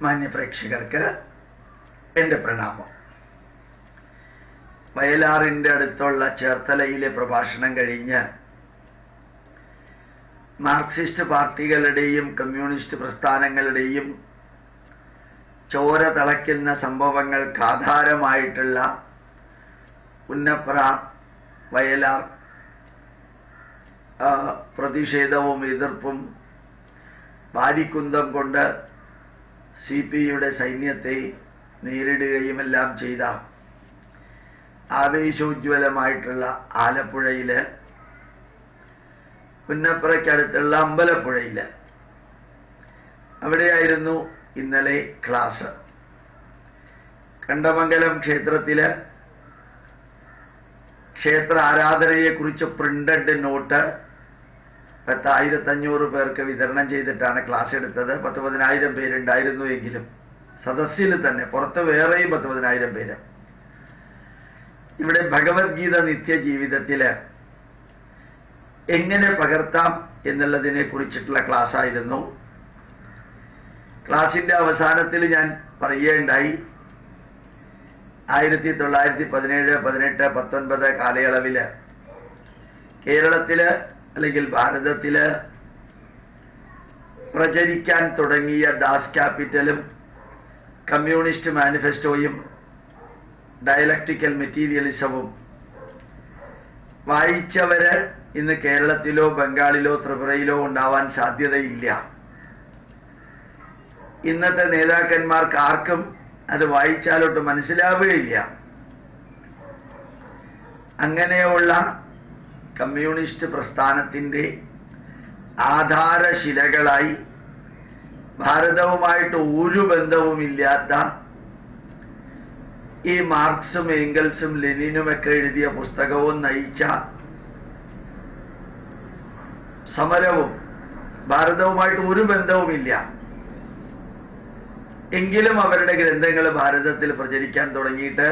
മാന്യപ്രേക്ഷകർക്ക് എൻ്റെ പ്രണാമം. വയലാറിൻ്റെ അടുത്തുള്ള ചേർത്തലയിലെ പ്രഭാഷണം കഴിഞ്ഞ് മാർക്സിസ്റ്റ് പാർട്ടികളുടെയും കമ്മ്യൂണിസ്റ്റ് പ്രസ്ഥാനങ്ങളുടെയും ചോര തിളയ്ക്കുന്ന സംഭവങ്ങൾക്ക് ആധാരമായിട്ടുള്ള പുന്നപ്ര വയലാർ പ്രതിഷേധവും എതിർപ്പും വാരിക്കുന്തം കൊണ്ട് CPIയുടെ സൈന്യത്തെ നേരിടുകയുമെല്ലാം ചെയ്ത ആവേശോജ്വലമായിട്ടുള്ള ആലപ്പുഴയില് പുന്നപ്രയ്ക്കടുത്തുള്ള അമ്പലപ്പുഴയില് അവിടെയായിരുന്നു ഇന്നലെ ക്ലാസ്. കണ്ടമംഗലം ക്ഷേത്രത്തില് ക്ഷേത്ര ആരാധനയെക്കുറിച്ച് പ്രിന്റഡ് നോട്ട് 10,500 പേർക്ക് വിതരണം ചെയ്തിട്ടാണ് ക്ലാസ് എടുത്തത്. 10,000 പേരുണ്ടായിരുന്നു എങ്കിലും സദസ്സിൽ തന്നെ, പുറത്ത് വേറെയും 10,000 പേര്. ഇവിടെ ഭഗവത്ഗീത നിത്യജീവിതത്തില് എങ്ങനെ പകർത്താം എന്നുള്ളതിനെ കുറിച്ചിട്ടുള്ള ക്ലാസ് ആയിരുന്നു. ക്ലാസിന്റെ അവസാനത്തിൽ ഞാൻ പറയുകയുണ്ടായി, 1917, 18, 19 കാലയളവില് കേരളത്തില് അല്ലെങ്കിൽ ഭാരതത്തില് പ്രചരിക്കാൻ തുടങ്ങിയ ദാസ് ക്യാപിറ്റലും കമ്മ്യൂണിസ്റ്റ് മാനിഫെസ്റ്റോയും ഡയലക്ടിക്കൽ മെറ്റീരിയലിസവും വായിച്ചവര് ഇന്ന് കേരളത്തിലോ ബംഗാളിലോ ത്രിപുരയിലോ ഉണ്ടാവാൻ സാധ്യതയില്ല. ഇന്നത്തെ നേതാക്കന്മാർക്ക് ആർക്കും അത് വായിച്ചാലോട്ട് മനസ്സിലാവുകയില്ല. അങ്ങനെയുള്ള കമ്മ്യൂണിസ്റ്റ് പ്രസ്ഥാനത്തിന്റെ ആധാരശിലകളായി ഭാരതവുമായിട്ട് ഒരു ബന്ധവുമില്ലാത്ത ഈ മാർക്സും ഏംഗൽസും ലെനിനുമൊക്കെ എഴുതിയ പുസ്തകവും നയിച്ച സമരവും ഭാരതവുമായിട്ട് ഒരു ബന്ധവുമില്ല. എങ്കിലും അവരുടെ ഗ്രന്ഥങ്ങൾ ഭാരതത്തിൽ പ്രചരിക്കാൻ തുടങ്ങിയിട്ട്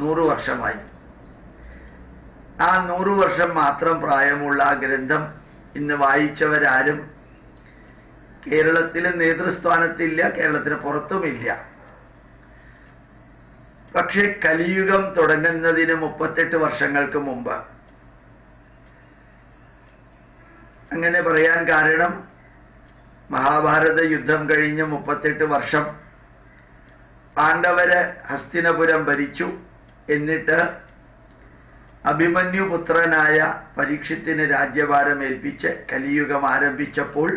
100 വർഷമായി. ആ 100 വർഷം മാത്രം പ്രായമുള്ള ആ ഗ്രന്ഥം ഇന്ന് വായിച്ചവരാരും കേരളത്തിലെ നേതൃസ്ഥാനത്തില്ല, കേരളത്തിന് പുറത്തുമില്ല. പക്ഷെ കലിയുഗം തുടങ്ങുന്നതിന് 38 വർഷങ്ങൾക്ക് മുമ്പ്, അങ്ങനെ പറയാൻ കാരണം മഹാഭാരത യുദ്ധം കഴിഞ്ഞ് 38 വർഷം പാണ്ഡവര് ഹസ്തിനപുരം ഭരിച്ചു. എന്നിട്ട് അഭിമന്യുപുത്രനായ പരീക്ഷത്തിന് രാജ്യഭാരം ഏൽപ്പിച്ച് കലിയുഗം ആരംഭിച്ചപ്പോൾ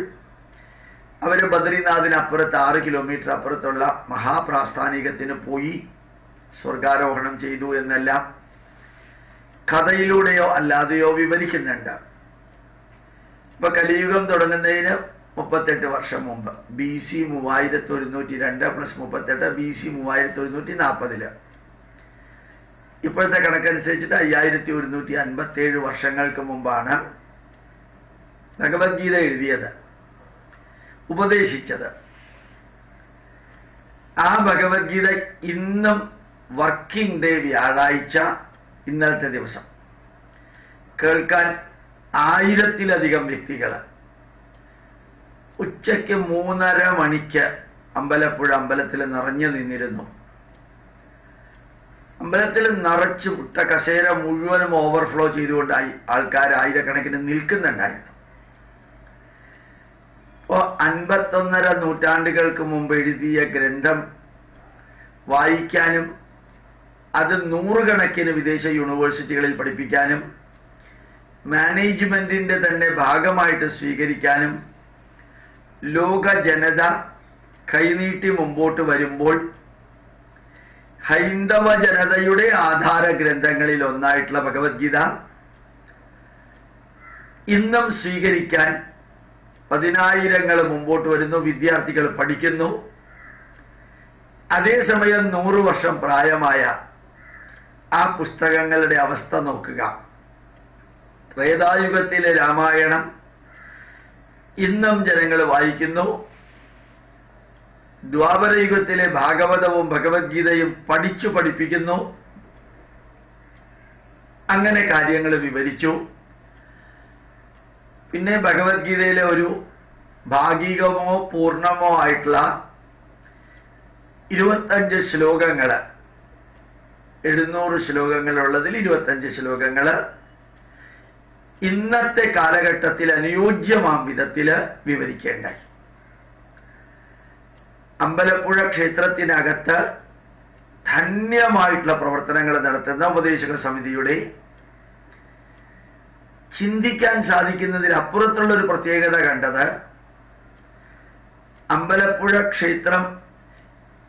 അവര് ബദ്രിനാഥിനപ്പുറത്ത് 6 കിലോമീറ്റർ അപ്പുറത്തുള്ള മഹാപ്രാസ്ഥാനികത്തിന് പോയി സ്വർഗാരോഹണം ചെയ്തു എന്നെല്ലാം കഥയിലൂടെയോ അല്ലാതെയോ വിവരിക്കുന്നുണ്ട്. ഇപ്പൊ കലിയുഗം തുടങ്ങുന്നതിന് 38 വർഷം മുമ്പ്, BC 3102 + 38 BC 3140. ഇപ്പോഴത്തെ കണക്കനുസരിച്ചിട്ട് 5157 വർഷങ്ങൾക്ക് മുമ്പാണ് ഭഗവത്ഗീത എഴുതിയത്, ഉപദേശിച്ചത്. ആ ഭഗവത്ഗീത ഇന്നും വർക്കിംഗ് ഡേ, വ്യാഴാഴ്ച, ഇന്നലത്തെ ദിവസം കേൾക്കാൻ 1000-ലധികം വ്യക്തികൾ ഉച്ചയ്ക്ക് 3:30 മണിക്ക് അമ്പലപ്പുഴ അമ്പലത്തിൽ നിറഞ്ഞു നിന്നിരുന്നു. അമ്പലത്തിൽ നിറച്ച് വിട്ട കസേര മുഴുവനും ഓവർഫ്ലോ ചെയ്തുകൊണ്ടായി ആൾക്കാർ ആയിരക്കണക്കിന് നിൽക്കുന്നുണ്ടായിരുന്നു. ഇപ്പോ 51.5 നൂറ്റാണ്ടുകൾക്ക് മുമ്പ് എഴുതിയ ഗ്രന്ഥം വായിക്കാനും അത് 100 കണക്കിന് വിദേശ യൂണിവേഴ്സിറ്റികളിൽ പഠിപ്പിക്കാനും മാനേജ്മെന്റിന്റെ തന്നെ ഭാഗമായിട്ട് സ്വീകരിക്കാനും ലോക ജനത കൈനീട്ടി മുമ്പോട്ട് വരുമ്പോൾ ഹൈന്ദവ ജനതയുടെ ആധാര ഗ്രന്ഥങ്ങളിൽ ഒന്നായിട്ടുള്ള ഭഗവത്ഗീത ഇന്നും സ്വീകരിക്കാൻ 10,000 മുമ്പോട്ട് വരുന്നു, വിദ്യാർത്ഥികൾ പഠിക്കുന്നു. അതേസമയം 100 വർഷം പ്രായമായ ആ പുസ്തകങ്ങളുടെ അവസ്ഥ നോക്കുക. ത്രേതായുഗത്തിലെ രാമായണം ഇന്നും ജനങ്ങൾ വായിക്കുന്നു. ദ്വാപരയുഗത്തിലെ ഭാഗവതവും ഭഗവത്ഗീതയും പഠിപ്പിക്കുന്നു. അങ്ങനെ കാര്യങ്ങൾ വിവരിച്ചു. പിന്നെ ഭഗവത്ഗീതയിലെ ഒരു ഭാഗികമോ പൂർണ്ണമോ ആയിട്ടുള്ള 25 ശ്ലോകങ്ങൾ, 700 ശ്ലോകങ്ങളുള്ളതിൽ 25 ശ്ലോകങ്ങൾ ഇന്നത്തെ കാലഘട്ടത്തിൽ അനുയോജ്യമാം വിധത്തിൽ വിവരിക്കേണ്ടായി. അമ്പലപ്പുഴ ക്ഷേത്രത്തിനകത്ത് ധന്യമായിട്ടുള്ള പ്രവർത്തനങ്ങൾ നടത്തുന്ന ഉപദേശക സമിതിയുടെ ചിന്തിക്കാൻ സാധിക്കുന്നതിലപ്പുറത്തുള്ള ഒരു പ്രത്യേകത കണ്ടത്, അമ്പലപ്പുഴ ക്ഷേത്രം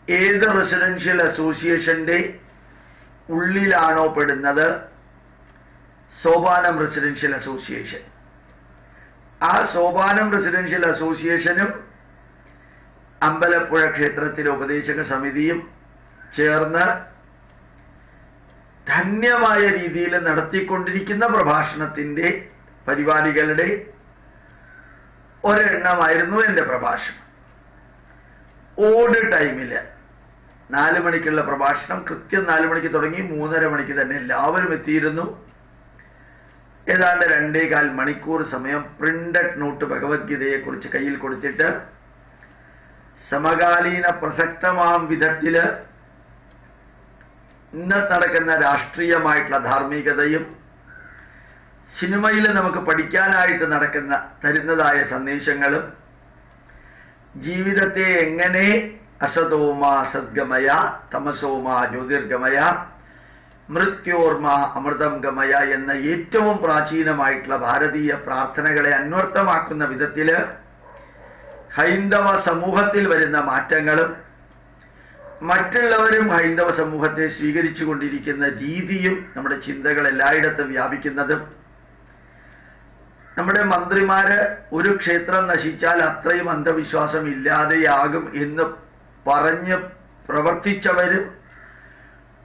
ഏത് റെസിഡൻഷ്യൽ അസോസിയേഷന്റെ ഉള്ളിലാണോ പെടുന്നത്, സോപാനം റെസിഡൻഷ്യൽ അസോസിയേഷൻ, ആ സോപാനം റെസിഡൻഷ്യൽ അസോസിയേഷനും അമ്പലപ്പുഴ ക്ഷേത്രത്തിലെ ഉപദേശക സമിതിയും ചേർന്ന് ധന്യമായ രീതിയിൽ നടത്തിക്കൊണ്ടിരിക്കുന്ന പ്രഭാഷണത്തിന്റെ പരിപാടികളുടെ ഒരെണ്ണമായിരുന്നു എൻ്റെ പ്രഭാഷണം. ഓഡ് ടൈമില് 4 മണിക്കുള്ള പ്രഭാഷണം കൃത്യം 4 മണിക്ക് തുടങ്ങി 3:30 മണിക്ക് തന്നെ എല്ലാവരും എത്തിയിരുന്നു. ഏതാണ്ട് 2.25 മണിക്കൂർ സമയം പ്രിന്റഡ് നോട്ട് ഭഗവത്ഗീതയെക്കുറിച്ച് കയ്യിൽ കൊടുത്തിട്ട് സമകാലീന പ്രസക്തമാം വിധത്തില് ഇന്ന് നടക്കുന്ന രാഷ്ട്രീയമായിട്ടുള്ള ധാർമ്മികതയും സിനിമയിൽ നമുക്ക് പഠിക്കാനായിട്ട് തരുന്നതായ സന്ദേശങ്ങളും ജീവിതത്തെ എങ്ങനെ അസതോമ സദ്ഗമയ തമസോമ ജ്യോതിർഗമയ മൃത്യോർമ അമൃതം ഗമയ എന്ന ഏറ്റവും പ്രാചീനമായിട്ടുള്ള ഭാരതീയ പ്രാർത്ഥനകളെ അന്വർത്ഥമാക്കുന്ന വിധത്തില് ഹൈന്ദവ സമൂഹത്തിൽ വരുന്ന മാറ്റങ്ങളും മറ്റുള്ളവരും ഹൈന്ദവ സമൂഹത്തെ സ്വീകരിച്ചു കൊണ്ടിരിക്കുന്ന രീതിയും നമ്മുടെ ചിന്തകൾ എല്ലായിടത്തും വ്യാപിക്കുന്നതും, നമ്മുടെ മന്ത്രിമാര് ഒരു ക്ഷേത്രം നശിച്ചാൽ അത്രയും അന്ധവിശ്വാസം ഇല്ലാതെയാകും എന്ന് പറഞ്ഞ് പ്രവർത്തിച്ചവരും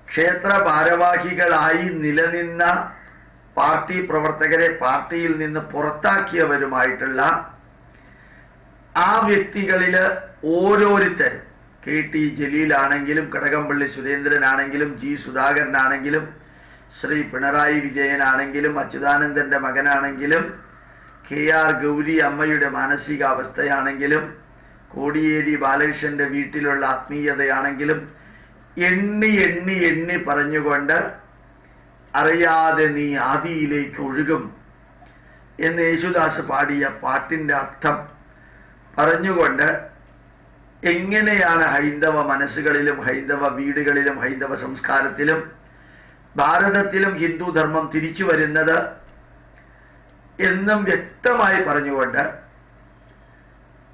ക്ഷേത്ര ഭാരവാഹികളായി നിലനിന്ന പാർട്ടി പ്രവർത്തകരെ പാർട്ടിയിൽ നിന്ന് പുറത്താക്കിയവരുമായിട്ടുള്ള ആ വ്യക്തികളില് ഓരോരുത്തരും, KT ജലീലാണെങ്കിലും Kadakampally സുരേന്ദ്രനാണെങ്കിലും G സുധാകരനാണെങ്കിലും Shri Pinarayi വിജയനാണെങ്കിലും അച്യുതാനന്ദന്റെ മകനാണെങ്കിലും KR Gauri അമ്മയുടെ മാനസികാവസ്ഥയാണെങ്കിലും കോടിയേരി ബാലകൃഷ്ണന്റെ വീട്ടിലുള്ള ആത്മീയതയാണെങ്കിലും എണ്ണി എണ്ണി എണ്ണി പറഞ്ഞുകൊണ്ട് അറിയാതെ നീ ആദിയിലേക്ക് ഒഴുകും എന്ന് യേശുദാസ് പാടിയ പാട്ടിന്റെ അർത്ഥം പറഞ്ഞുകൊണ്ട് എങ്ങനെയാണ് ഹൈന്ദവ മനസ്സുകളിലും ഹൈന്ദവ വീടുകളിലും ഹൈന്ദവ സംസ്കാരത്തിലും ഭാരതത്തിലും ഹിന്ദുധർമ്മം തിരിച്ചു വരുന്നത് എന്നും വ്യക്തമായി പറഞ്ഞുകൊണ്ട്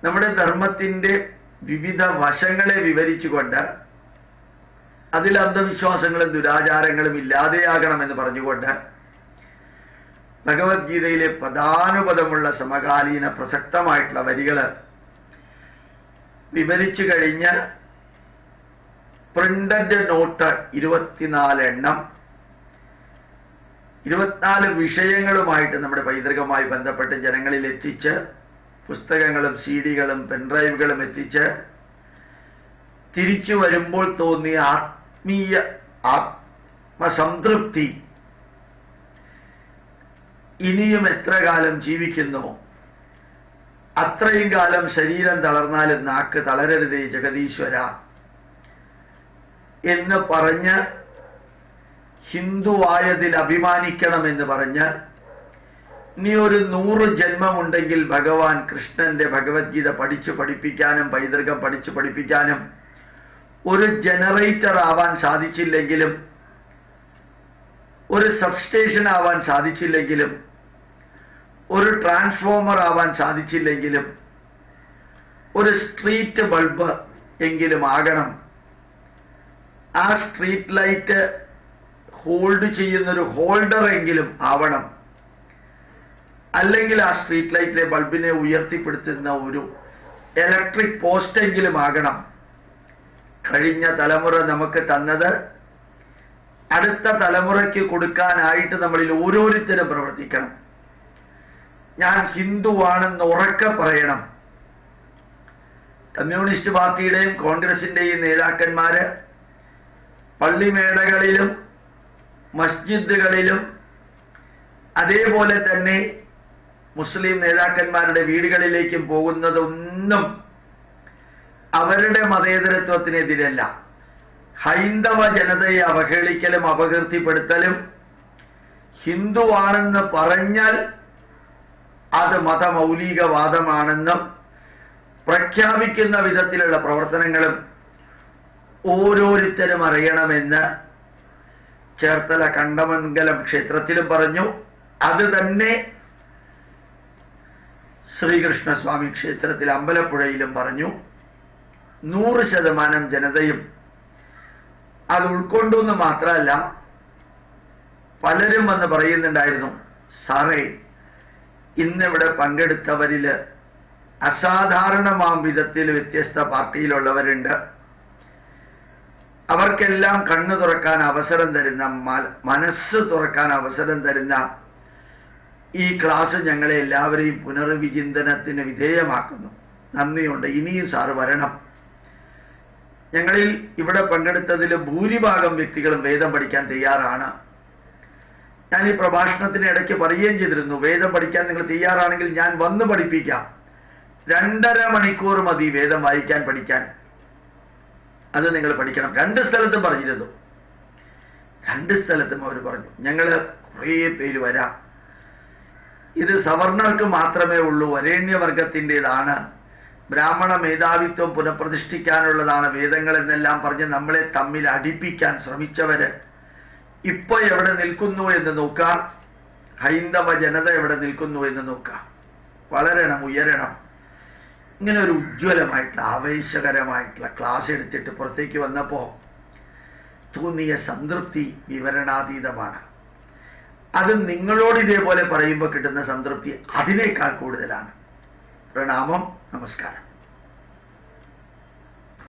നമ്മുടെ ധർമ്മത്തിന്റെ വിവിധ വശങ്ങളെ വിവരിച്ചുകൊണ്ട് അതിൽ അന്ധവിശ്വാസങ്ങളും ദുരാചാരങ്ങളും ഇല്ലാതെയാകണമെന്ന് പറഞ്ഞുകൊണ്ട് ഭഗവത്ഗീതയിലെ പദാനുപദമുള്ള സമകാലീന പ്രസക്തമായിട്ടുള്ള വരികള് വിവരിച്ചു കഴിഞ്ഞ് പ്രിന്റഡ് നോട്ട് 24 എണ്ണം 24 വിഷയങ്ങളുമായിട്ട് നമ്മുടെ പൈതൃകവുമായി ബന്ധപ്പെട്ട് ജനങ്ങളിൽ എത്തിച്ച് പുസ്തകങ്ങളും CD-കളും പെൻഡ്രൈവുകളും എത്തിച്ച് തിരിച്ചു വരുമ്പോൾ തോന്നിയ ആത്മസംതൃപ്തി ഇനിയും എത്ര കാലം ജീവിക്കുന്നു അത്രയും കാലം ശരീരം തളർന്നാലും നാക്ക് തളരരുതേ ജഗദീശ്വര എന്ന് പറഞ്ഞ് ഹിന്ദുവായതിൽ അഭിമാനിക്കണമെന്ന് പറഞ്ഞ് ഇനി ഒരു 100 ജന്മമുണ്ടെങ്കിൽ ഭഗവാൻ കൃഷ്ണന്റെ ഭഗവത്ഗീത പഠിപ്പിക്കാനും പൈതൃകം പഠിപ്പിക്കാനും ഒരു ജനറേറ്റർ ആവാൻ സാധിച്ചില്ലെങ്കിലും ഒരു സബ്സ്റ്റേഷൻ ആവാൻ സാധിച്ചില്ലെങ്കിലും ഒരു ട്രാൻസ്ഫോമർ ആവാൻ സാധിച്ചില്ലെങ്കിലും ഒരു സ്ട്രീറ്റ് ബൾബ് എങ്കിലും ആകണം. ആ സ്ട്രീറ്റ് ലൈറ്റ് ഹോൾഡ് ചെയ്യുന്നൊരു ഹോൾഡർ എങ്കിലും ആവണം. അല്ലെങ്കിൽ ആ സ്ട്രീറ്റ് ലൈറ്റിലെ ബൾബിനെ ഉയർത്തിപ്പെടുത്തുന്ന ഒരു ഇലക്ട്രിക് പോസ്റ്റ് എങ്കിലും ആകണം. കഴിഞ്ഞ തലമുറ നമുക്ക് തന്നത് അടുത്ത തലമുറയ്ക്ക് കൊടുക്കാനായിട്ട് നമ്മളിൽ ഓരോരുത്തരും പ്രവർത്തിക്കണം. ഞാൻ ഹിന്ദുവാണെന്ന് ഉറക്കെ പറയണം. കമ്മ്യൂണിസ്റ്റ് പാർട്ടിയുടെയും കോൺഗ്രസിന്റെയും നേതാക്കന്മാര് പള്ളിമേടകളിലും മസ്ജിദുകളിലും അതേപോലെ തന്നെ മുസ്ലിം നേതാക്കന്മാരുടെ വീടുകളിലേക്കും പോകുന്നതൊന്നും അവരുടെ മതേതരത്വത്തിനെതിരല്ല. ഹൈന്ദവ ജനതയെ അവഹേളിക്കലും അപകീർത്തിപ്പെടുത്തലും ഹിന്ദുവാണെന്ന് പറഞ്ഞാൽ അത് മതമൗലികവാദമാണെന്നും പ്രഖ്യാപിക്കുന്ന വിധത്തിലുള്ള പ്രവർത്തനങ്ങളും ഓരോരുത്തരും അറിയണമെന്ന് ചേർത്തല കണ്ടമംഗലം ക്ഷേത്രത്തിലും പറഞ്ഞു. അത് തന്നെ ശ്രീകൃഷ്ണസ്വാമി ക്ഷേത്രത്തിൽ അമ്പലപ്പുഴയിലും പറഞ്ഞു. 100% ജനതയും അത് ഉൾക്കൊണ്ടു എന്ന് മാത്രമല്ല, പലരും വന്ന് പറയുന്നുണ്ടായിരുന്നു, സാറേ ഇന്നിവിടെ പങ്കെടുത്തവരിൽ അസാധാരണമാം വിധത്തിൽ വ്യത്യസ്ത പാർട്ടിയിലുള്ളവരുണ്ട്, അവർക്കെല്ലാം കണ്ണു തുറക്കാൻ അവസരം തരുന്ന, മനസ്സ് തുറക്കാൻ അവസരം തരുന്ന ഈ ക്ലാസ് ഞങ്ങളെ എല്ലാവരെയും പുനർവിചിന്തനത്തിന് വിധേയമാക്കുന്നു. നന്ദിയുണ്ട്, ഇനിയും സാറ് വരണം. ഞങ്ങളിൽ ഇവിടെ പങ്കെടുത്തതിൽ ഭൂരിഭാഗം വ്യക്തികളും വേദം പഠിക്കാൻ തയ്യാറാണ്. ഞാൻ ഈ പ്രഭാഷണത്തിന് ഇടയ്ക്ക് പറയുകയും ചെയ്തിരുന്നു, വേദം പഠിക്കാൻ നിങ്ങൾ തയ്യാറാണെങ്കിൽ ഞാൻ വന്ന് പഠിപ്പിക്കാം. 2.5 മണിക്കൂർ മതി വേദം വായിക്കാൻ പഠിക്കാൻ. അത് നിങ്ങൾ പഠിക്കണം. 2 സ്ഥലത്തും പറഞ്ഞിരുന്നു. 2 സ്ഥലത്തും അവർ പറഞ്ഞു ഞങ്ങൾ കുറേ പേര് വരാം. ഇത് സവർണർക്ക് മാത്രമേ ഉള്ളൂ, വരേണ്യവർഗത്തിൻ്റെതാണ്, ബ്രാഹ്മണ മേധാവിത്വം പുനഃപ്രതിഷ്ഠിക്കാനുള്ളതാണ് വേദങ്ങൾ എന്നെല്ലാം പറഞ്ഞ് നമ്മളെ തമ്മിൽ അടിപ്പിക്കാൻ ശ്രമിച്ചവര് ഇപ്പൊ എവിടെ നിൽക്കുന്നു എന്ന് നോക്കാം. ഹൈന്ദവ ജനത എവിടെ നിൽക്കുന്നു എന്ന് നോക്കാം. വളരണം, ഉയരണം. ഇങ്ങനെ ഒരു ഉജ്ജ്വലമായിട്ടുള്ള ആവേശകരമായിട്ടുള്ള ക്ലാസ് എടുത്തിട്ട് പുറത്തേക്ക് വന്നപ്പോ തോന്നിയ സംതൃപ്തി വിവരണാതീതമാണ്. അത് നിങ്ങളോട് ഇതേപോലെ പറയുമ്പോൾ കിട്ടുന്ന സംതൃപ്തി അതിനേക്കാൾ കൂടുതലാണ്. പ്രണാമം, നമസ്കാരം.